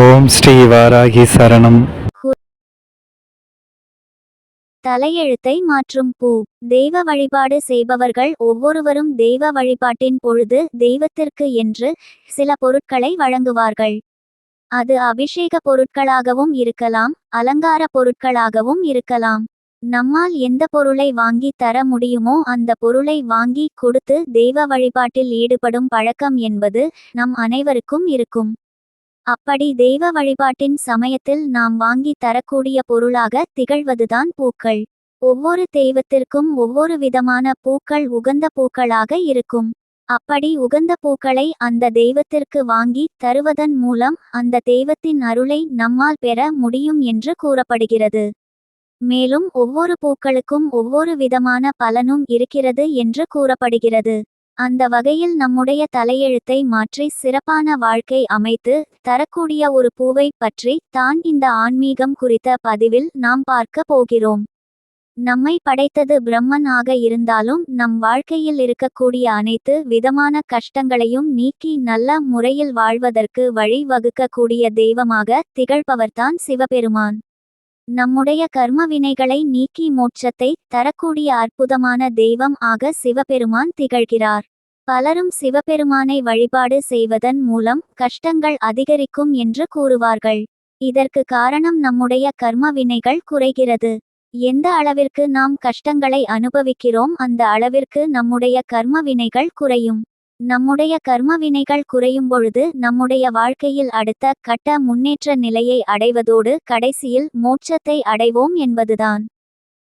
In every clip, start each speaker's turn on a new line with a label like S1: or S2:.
S1: ஓம் ஸ்ரீ வாராகி சரணம்.
S2: தலையெழுத்தை மாற்றும் பூ. தெய்வ வழிபாடு செய்பவர்கள் ஒவ்வொருவரும் தெய்வ வழிபாட்டின் பொழுது தெய்வத்திற்கு என்று சில பொருட்களை வழங்குவார்கள். அது அபிஷேக பொருட்களாகவும் இருக்கலாம், அலங்கார பொருட்களாகவும் இருக்கலாம். நம்மால் எந்த பொருளை வாங்கி தர முடியுமோ அந்த பொருளை வாங்கி கொடுத்து தெய்வ வழிபாட்டில் ஈடுபடும் பழக்கம் என்பது நம் அனைவருக்கும் இருக்கும். அப்படி தெய்வ வழிபாட்டின் சமயத்தில் நாம் வாங்கி தரக்கூடிய பொருளாக திகழ்வதுதான் பூக்கள். ஒவ்வொரு தெய்வத்திற்கும் ஒவ்வொரு விதமான பூக்கள் உகந்த பூக்களாக இருக்கும். அப்படி உகந்த பூக்களை அந்த தெய்வத்திற்கு வாங்கி தருவதன் மூலம் அந்த தெய்வத்தின் அருளை நம்மால் பெற முடியும் என்று கூறப்படுகிறது. மேலும் ஒவ்வொரு பூக்களுக்கும் ஒவ்வொரு விதமான பலனும் இருக்கிறது என்று கூறப்படுகிறது. அந்த வகையில் நம்முடைய தலையெழுத்தை மாற்றி சிறப்பான வாழ்க்கை அமைத்து தரக்கூடிய ஒரு பூவை பற்றி தான் இந்த ஆன்மீகம் குறித்த பதிவில் நாம் பார்க்க போகிறோம். நம்மை படைத்தது பிரம்மன் ஆக இருந்தாலும் நம் வாழ்க்கையில் இருக்கக்கூடிய அனைத்து விதமான கஷ்டங்களையும் நீக்கி நல்ல முறையில் வாழ்வதற்கு வழி வகுக்கக்கூடிய தெய்வமாக திகழ்பவர்தான் சிவபெருமான். நம்முடைய கர்ம வினைகளை நீக்கி மோட்சத்தை தரக்கூடிய அற்புதமான தெய்வம் ஆக சிவபெருமான் திகழ்கிறார். பலரும் சிவபெருமானை வழிபாடு செய்வதன் மூலம் கஷ்டங்கள் அதிகரிக்கும் என்று கூறுவார்கள். இதற்கு காரணம் நம்முடைய கர்ம வினைகள் குறைகிறது. எந்த அளவிற்கு நாம் கஷ்டங்களை அனுபவிக்கிறோம் அந்த அளவிற்கு நம்முடைய கர்ம வினைகள் குறையும். நம்முடைய கர்ம வினைகள் குறையும் பொழுது நம்முடைய வாழ்க்கையில் அடுத்த கட்ட முன்னேற்ற நிலையை அடைவதோடு கடைசியில் மோட்சத்தை அடைவோம் என்பதுதான்.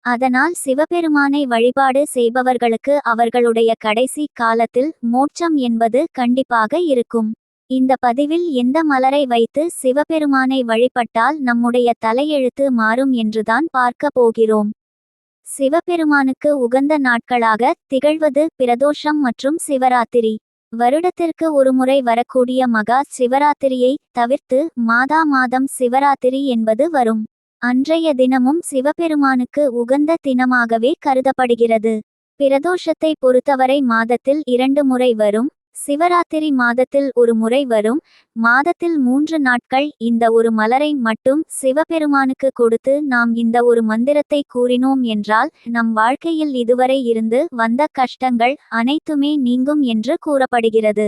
S2: அதனால் சிவபெருமானை வழிபாடு செய்பவர்களுக்கு அவர்களுடைய கடைசி காலத்தில் மோட்சம் என்பது கண்டிப்பாக இருக்கும். இந்த பதிவில் எந்த மலரை வைத்து சிவபெருமானை வழிபட்டால் நம்முடைய தலையெழுத்து மாறும் என்றுதான் பார்க்க போகிறோம். சிவபெருமானுக்கு உகந்த நாட்களாக திகழ்வது பிரதோஷம் மற்றும் சிவராத்திரி. வருடத்திற்கு ஒருமுறை வரக்கூடிய மகா சிவராத்திரியை தவிர்த்து மாதம் சிவராத்திரி என்பது வரும். அன்றைய தினமும் சிவபெருமானுக்கு உகந்த தினமாகவே கருதப்படுகிறது. பிரதோஷத்தை பொறுத்தவரை மாதத்தில் 2 முறை வரும். சிவராத்திரி மாதத்தில் ஒரு முறை வரும். மாதத்தில் 3 நாட்கள் இந்த ஒரு மலரை மட்டும் சிவபெருமானுக்கு கொடுத்து நாம் இந்த ஒரு மந்திரத்தை கூறினோம் என்றால் நம் வாழ்க்கையில் இதுவரை இருந்து வந்த கஷ்டங்கள் அனைத்துமே நீங்கும் என்று கூறப்படுகிறது.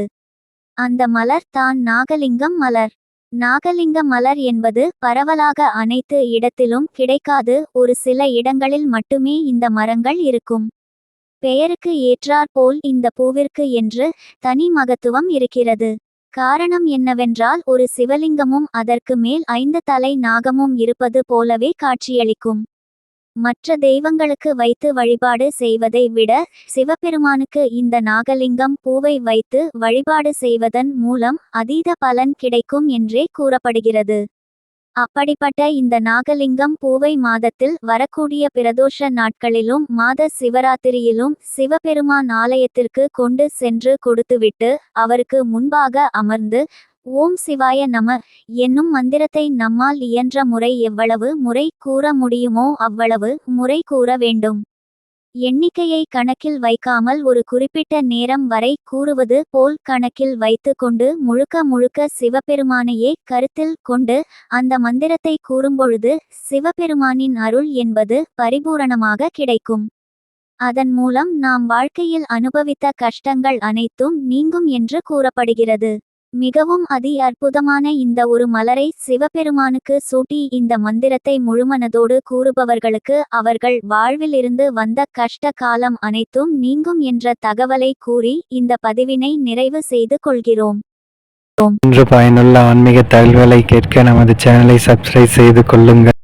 S2: அந்த மலர் தான் நாகலிங்கம் மலர். நாகலிங்க மலர் என்பது பரவலாக அனைத்து இடத்திலும் கிடைக்காது. ஒரு சில இடங்களில் மட்டுமே இந்த மரங்கள் இருக்கும். பெயருக்கு ஏற்றாற்போல் இந்த பூவிற்கு என்று தனி மகத்துவம் இருக்கிறது. காரணம் என்னவென்றால் ஒரு சிவலிங்கமும் அதற்கு மேல் 5 தலை நாகமும் இருப்பது போலவே காட்சியளிக்கும். மற்ற தெய்வங்களுக்கு வைத்து வழிபாடு செய்வதை விட சிவபெருமானுக்கு இந்த நாகலிங்கம் பூவை வைத்து வழிபாடு செய்வதன் மூலம் அதீத பலன் கிடைக்கும் என்றே கூறப்படுகிறது. அப்படிப்பட்ட இந்த நாகலிங்கம் பூவை மாதத்தில் வரக்கூடிய பிரதோஷ நாட்களிலும் மாத சிவராத்திரியிலும் சிவபெருமான் ஆலயத்திற்கு கொண்டு சென்று கொடுத்துவிட்டு அவருக்கு முன்பாக அமர்ந்து ஓம் சிவாய நம என்னும் மந்திரத்தை நம்மால் இயன்ற முறை எவ்வளவு முறை கூற முடியுமோ அவ்வளவு முறை கூற வேண்டும். எண்ணிக்கையை கணக்கில் வைக்காமல் ஒரு குறிப்பிட்ட நேரம் வரை கூறுவது போல் கணக்கில் வைத்து கொண்டு முழுக்க சிவபெருமானையே கருத்தில் கொண்டு அந்த மந்திரத்தை கூறும்பொழுது சிவபெருமானின் அருள் என்பது பரிபூரணமாக கிடைக்கும். அதன் மூலம் நாம் வாழ்க்கையில் அனுபவித்த கஷ்டங்கள் அனைத்தும் நீங்கும் என்று கூறப்படுகிறது. மிகவும் அதி அற்புதமான இந்த ஒரு மலரை சிவபெருமானுக்கு சூட்டி இந்த மந்திரத்தை முழுமனதோடு கூறுபவர்களுக்கு அவர்கள் வாழ்வில் இருந்து வந்த கஷ்ட காலம் அனைத்தும் நீங்கும் என்ற தகவலை கூறி இந்த பதிவினை நிறைவு செய்து கொள்கிறோம்.
S1: இன்று பயனுள்ள ஆன்மீக தகவல்களை கேட்க நமது சேனலை சப்ஸ்கிரைப் செய்து கொள்ளுங்கள்.